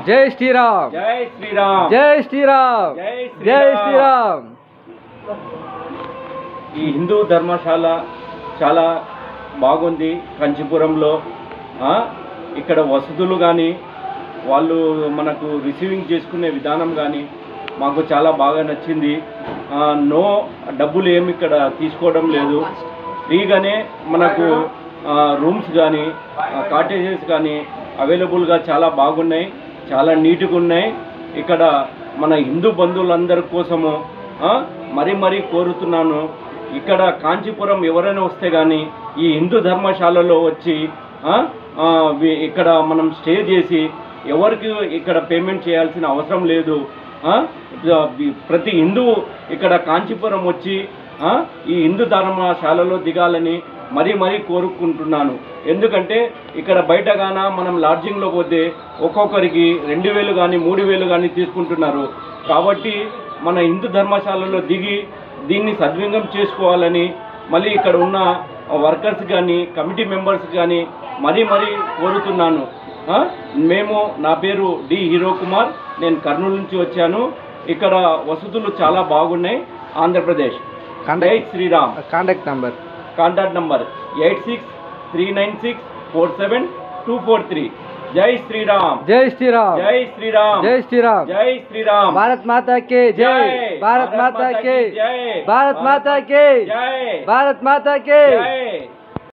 జై శ్రీరామ్ జై శ్రీరామ్ జై శ్రీరామ్ జై శ్రీరామ్. ఈ హిందూ ధర్మశాల చాలా బాగుంది కంచిపురంలో. ఇక్కడ వసతులు కానీ వాళ్ళు మనకు రిసీవింగ్ చేసుకునే విధానం కానీ మాకు చాలా బాగా నచ్చింది. నో డబ్బులు ఏమి ఇక్కడ తీసుకోవడం లేదు, ఫ్రీగానే మనకు రూమ్స్ కానీ కాటేజెస్ కానీ అవైలబుల్గా చాలా బాగున్నాయి, చాలా నీట్గా ఉన్నాయి. ఇక్కడ మన హిందూ బంధువులందరి కోసము మరీ కోరుతున్నాను, ఇక్కడ కాంచీపురం ఎవరైనా వస్తే కానీ ఈ హిందూ ధర్మశాలలో వచ్చి ఇక్కడ మనం స్టే చేసి ఎవరికి ఇక్కడ పేమెంట్ చేయాల్సిన అవసరం లేదు. ప్రతి హిందువు ఇక్కడ కాంచీపురం వచ్చి ఈ హిందూ ధర్మశాలలో దిగాలని మరీ కోరుకుంటున్నాను. ఎందుకంటే ఇక్కడ బయటగాన మనం లాడ్జింగ్లో పోతే ఒక్కొక్కరికి 2000 కానీ 3000 కానీ తీసుకుంటున్నారు. కాబట్టి మన హిందూ ధర్మశాలలో దిగి దీన్ని సద్వినియోగం చేసుకోవాలని మళ్ళీ ఇక్కడ ఉన్న వర్కర్స్ కానీ కమిటీ మెంబర్స్ కానీ మరీ కోరుతున్నాను. నా పేరు డి హీరో కుమార్, నేను కర్నూలు నుంచి వచ్చాను. ఇక్కడ వసతులు చాలా బాగున్నాయి. ఆంధ్రప్రదేశ్. జై శ్రీరామ్. Contact number 8639647243. జై శ్రీరామ్. జై శ్రీరామ్. జై శ్రీరామ్. జై శ్రీరామ్. జై శ్రీరామ్. భారత్ మాతా కి జై. భారత్ మాతా కి జై. భారత్ మాతా కి జై. భారత్ మాతా కి జై.